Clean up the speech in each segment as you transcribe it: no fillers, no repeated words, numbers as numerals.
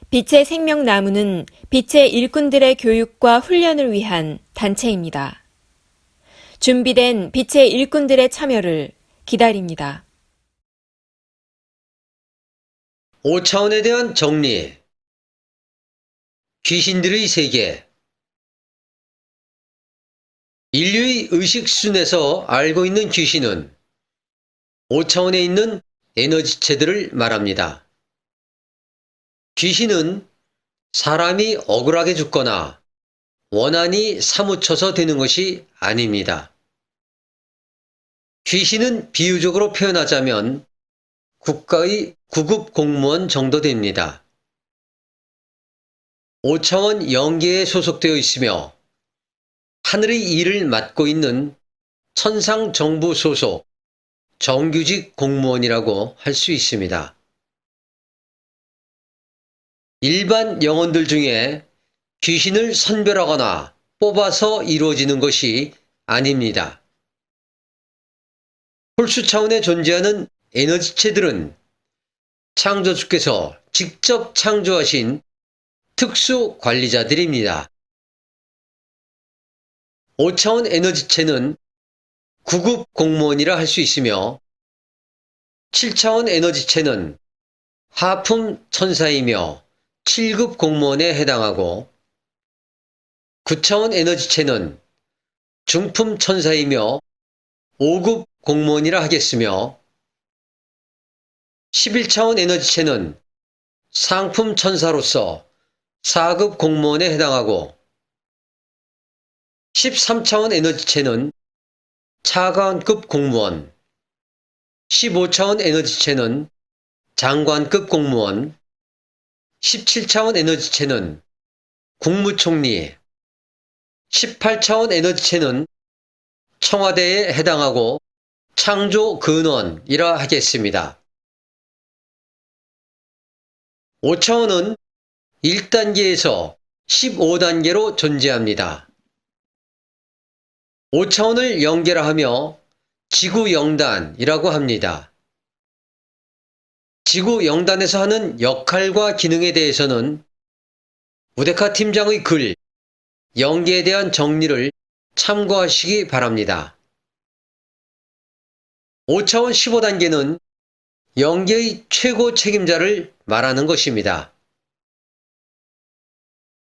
빛의 생명나무는 빛의 일꾼들의 교육과 훈련을 위한 단체입니다. 준비된 빛의 일꾼들의 참여를 기다립니다. 5차원에 대한 정리. 귀신들의 세계. 인류의 의식순에서 알고 있는 귀신은 5차원에 있는 에너지체들을 말합니다. 귀신은 사람이 억울하게 죽거나 원한이 사무쳐서 되는 것이 아닙니다. 귀신은 비유적으로 표현하자면 국가의 구급 공무원 정도 됩니다. 5차원 영계에 소속되어 있으며 하늘의 일을 맡고 있는 천상 정부 소속 정규직 공무원이라고 할 수 있습니다. 일반 영혼들 중에 귀신을 선별하거나 뽑아서 이루어지는 것이 아닙니다. 홀수 차원에 존재하는 에너지체들은 창조주께서 직접 창조하신 특수 관리자들입니다. 5차원 에너지체는 9급 공무원이라 할 수 있으며 7차원 에너지체는 하품 천사이며 7급 공무원에 해당하고 9차원 에너지체는 중품 천사이며 5급 공무원이라 하겠으며 11차원 에너지체는 상품 천사로서 4급 공무원에 해당하고 13차원 에너지체는 차관급 공무원, 15차원 에너지체는 장관급 공무원, 17차원 에너지체는 국무총리, 18차원 에너지체는 청와대에 해당하고 창조근원이라 하겠습니다. 5차원은 1단계에서 15단계로 존재합니다. 5차원을 연결하며 지구영단이라고 합니다. 지구영단에서 하는 역할과 기능에 대해서는 우데카 팀장의 글, 영계에 대한 정리를 참고하시기 바랍니다. 5차원 15단계는 영계의 최고 책임자를 말하는 것입니다.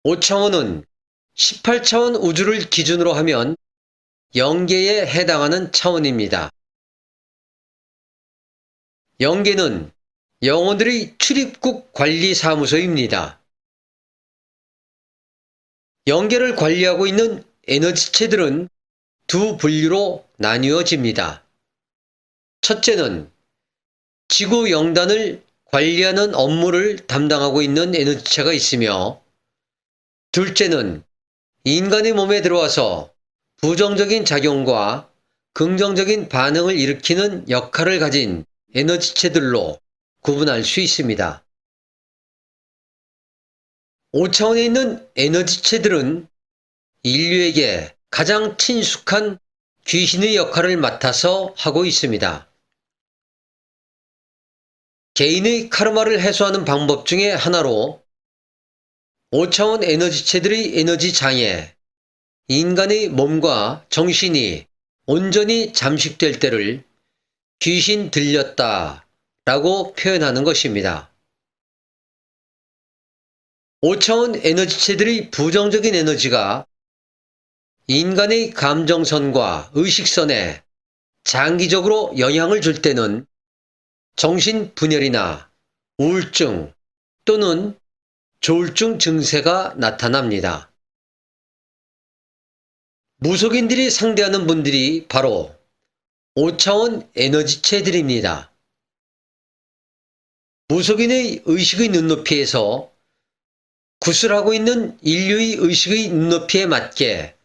5차원은 18차원 우주를 기준으로 하면 영계에 해당하는 차원입니다. 영계는 영혼들의 출입국 관리사무소입니다. 영계를 관리하고 있는 에너지체들은 두 분류로 나뉘어집니다. 첫째는 지구 영단을 관리하는 업무를 담당하고 있는 에너지체가 있으며, 둘째는 인간의 몸에 들어와서 부정적인 작용과 긍정적인 반응을 일으키는 역할을 가진 에너지체들로 구분할 수 있습니다. 5차원에 있는 에너지체들은 인류에게 가장 친숙한 귀신의 역할을 맡아서 하고 있습니다. 개인의 카르마를 해소하는 방법 중에 하나로 5차원 에너지체들의 에너지 장애, 인간의 몸과 정신이 온전히 잠식될 때를 귀신 들렸다 라고 표현하는 것입니다. 5차원 에너지체들의 부정적인 에너지가 인간의 감정선과 의식선에 장기적으로 영향을 줄 때는 정신분열이나 우울증 또는 조울증 증세가 나타납니다. 무속인들이 상대하는 분들이 바로 5차원 에너지체들입니다. 무속인의 의식의 눈높이에서 구슬하고 있는 인류의 의식의 눈높이에 맞게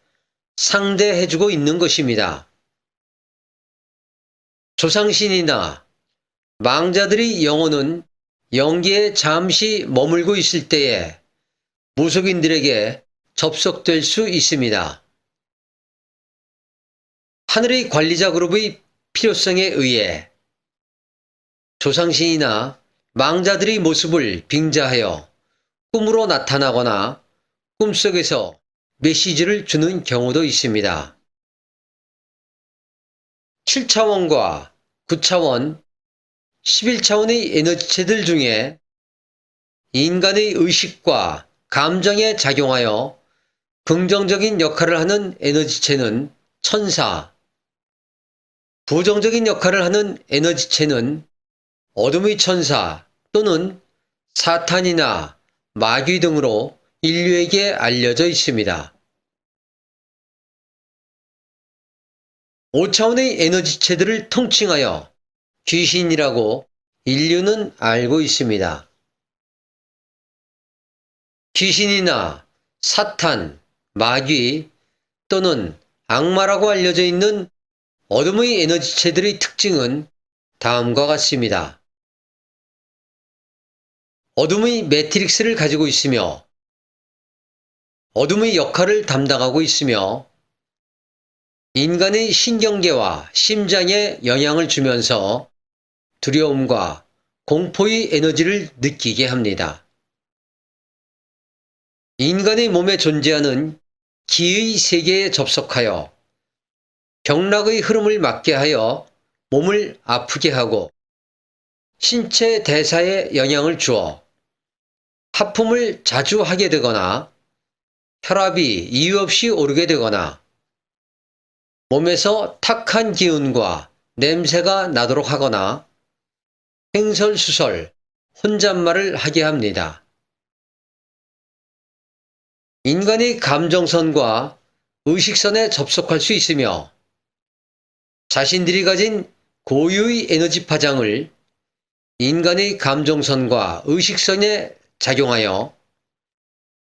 상대해주고 있는 것입니다. 조상신이나 망자들의 영혼은 영계에 잠시 머물고 있을 때에 무속인들에게 접속될 수 있습니다. 하늘의 관리자 그룹의 필요성에 의해 조상신이나 망자들의 모습을 빙자하여 꿈으로 나타나거나 꿈속에서 메시지를 주는 경우도 있습니다. 7차원과 9차원, 11차원의 에너지체들 중에 인간의 의식과 감정에 작용하여 긍정적인 역할을 하는 에너지체는 천사, 부정적인 역할을 하는 에너지체는 어둠의 천사 또는 사탄이나 마귀 등으로 인류에게 알려져 있습니다. 5차원의 에너지체들을 통칭하여 귀신이라고 인류는 알고 있습니다. 귀신이나 사탄, 마귀 또는 악마라고 알려져 있는 어둠의 에너지체들의 특징은 다음과 같습니다. 어둠의 매트릭스를 가지고 있으며 어둠의 역할을 담당하고 있으며 인간의 신경계와 심장에 영향을 주면서 두려움과 공포의 에너지를 느끼게 합니다. 인간의 몸에 존재하는 기의 세계에 접속하여 경락의 흐름을 막게 하여 몸을 아프게 하고 신체 대사에 영향을 주어 하품을 자주 하게 되거나 혈압이 이유 없이 오르게 되거나 몸에서 탁한 기운과 냄새가 나도록 하거나 횡설수설, 혼잣말을 하게 합니다. 인간의 감정선과 의식선에 접속할 수 있으며 자신들이 가진 고유의 에너지 파장을 인간의 감정선과 의식선에 작용하여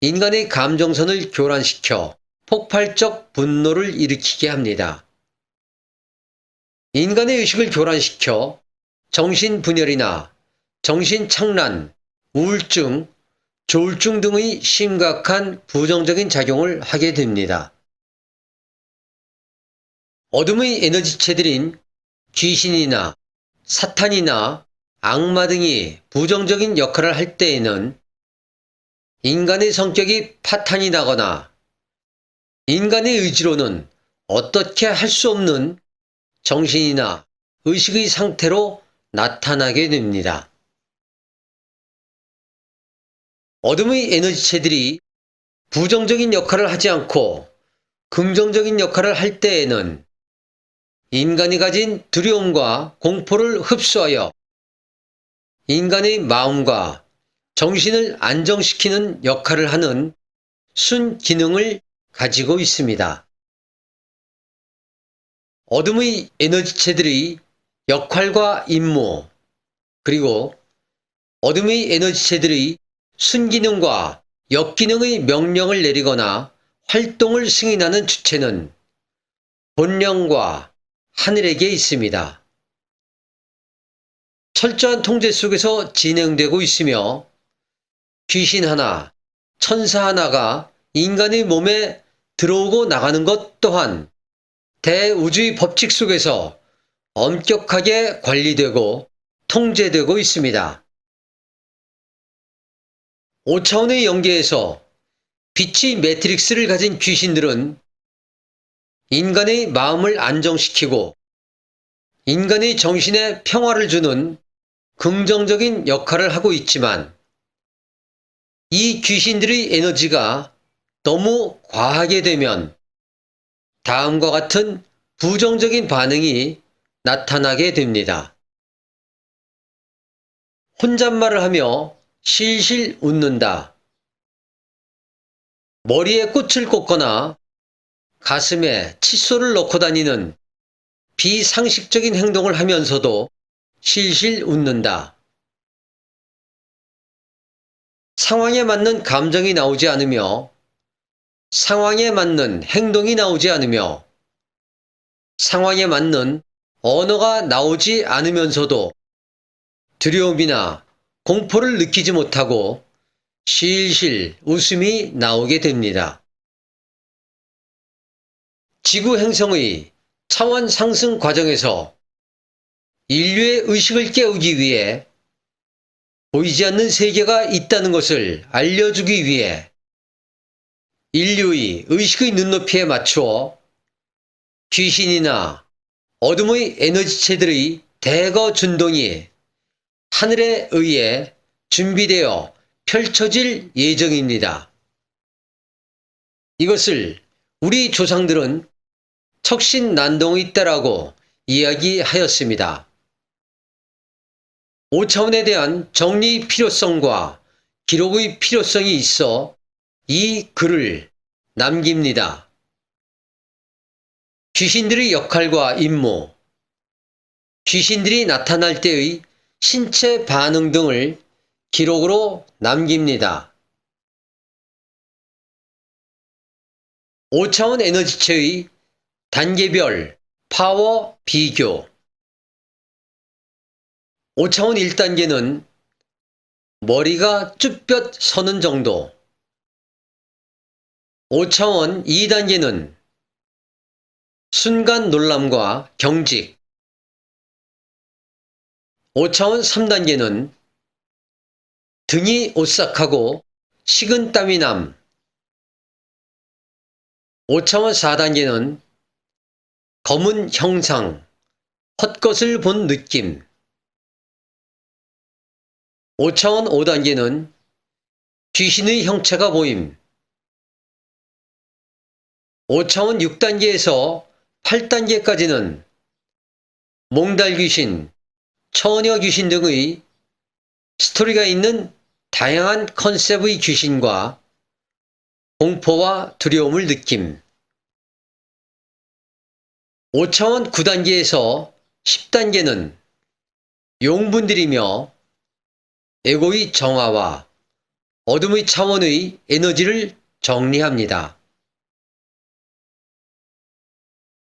인간의 감정선을 교란시켜 폭발적 분노를 일으키게 합니다. 인간의 의식을 교란시켜 정신분열이나 정신착란, 우울증, 조울증 등의 심각한 부정적인 작용을 하게 됩니다. 어둠의 에너지체들인 귀신이나 사탄이나 악마 등이 부정적인 역할을 할 때에는 인간의 성격이 파탄이 나거나 인간의 의지로는 어떻게 할 수 없는 정신이나 의식의 상태로 나타나게 됩니다. 어둠의 에너지체들이 부정적인 역할을 하지 않고 긍정적인 역할을 할 때에는 인간이 가진 두려움과 공포를 흡수하여 인간의 마음과 정신을 안정시키는 역할을 하는 순기능을 가지고 있습니다. 어둠의 에너지체들의 역할과 임무, 그리고 어둠의 에너지체들의 순기능과 역기능의 명령을 내리거나 활동을 승인하는 주체는 본령과 하늘에게 있습니다. 철저한 통제 속에서 진행되고 있으며 귀신 하나, 천사 하나가 인간의 몸에 들어오고 나가는 것 또한 대우주의 법칙 속에서 엄격하게 관리되고 통제되고 있습니다. 5차원의 영계에서 빛의 매트릭스를 가진 귀신들은 인간의 마음을 안정시키고 인간의 정신에 평화를 주는 긍정적인 역할을 하고 있지만 이 귀신들의 에너지가 너무 과하게 되면 다음과 같은 부정적인 반응이 나타나게 됩니다. 혼잣말을 하며 실실 웃는다. 머리에 꽃을 꽂거나 가슴에 칫솔을 넣고 다니는 비상식적인 행동을 하면서도 실실 웃는다. 상황에 맞는 감정이 나오지 않으며 상황에 맞는 행동이 나오지 않으며 상황에 맞는 언어가 나오지 않으면서도 두려움이나 공포를 느끼지 못하고 실실 웃음이 나오게 됩니다. 지구 행성의 차원 상승 과정에서 인류의 의식을 깨우기 위해 보이지 않는 세계가 있다는 것을 알려주기 위해 인류의 의식의 눈높이에 맞추어 귀신이나 어둠의 에너지체들의 대거 준동이 하늘에 의해 준비되어 펼쳐질 예정입니다. 이것을 우리 조상들은 척신난동의 때라고 이야기하였습니다. 5차원에 대한 정리의 필요성과 기록의 필요성이 있어 이 글을 남깁니다. 귀신들의 역할과 임무, 귀신들이 나타날 때의 신체 반응 등을 기록으로 남깁니다. 5차원 에너지체의 단계별 파워 비교 5차원 1단계는 머리가 쭈뼛 서는 정도 5차원 2단계는 순간 놀람과 경직 5차원 3단계는 등이 오싹하고 식은땀이 남 5차원 4단계는 검은 형상, 헛것을 본 느낌 5차원 5단계는 귀신의 형체가 보임 5차원 6단계에서 8단계까지는 몽달 귀신, 처녀 귀신 등의 스토리가 있는 다양한 컨셉의 귀신과 공포와 두려움을 느낌 5차원 9단계에서 10단계는 용분들이며 에고의 정화와 어둠의 차원의 에너지를 정리합니다.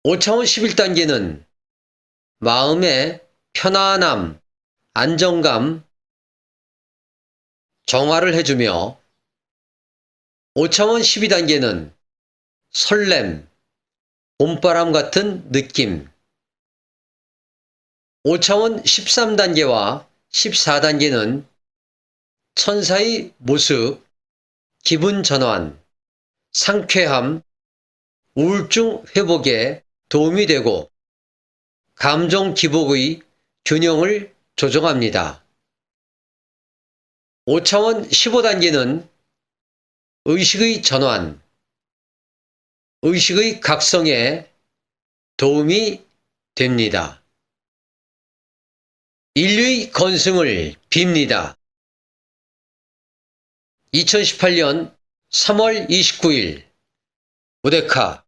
5차원 11단계는 마음의 편안함, 안정감, 정화를 해주며 5차원 12단계는 설렘, 봄바람 같은 느낌 5차원 13단계와 14단계는 천사의 모습, 기분 전환, 상쾌함, 우울증 회복에 도움이 되고 감정 기복의 균형을 조정합니다. 5차원 15단계는 의식의 전환, 의식의 각성에 도움이 됩니다. 인류의 건승을 빕니다. 2018년 3월 29일 우데카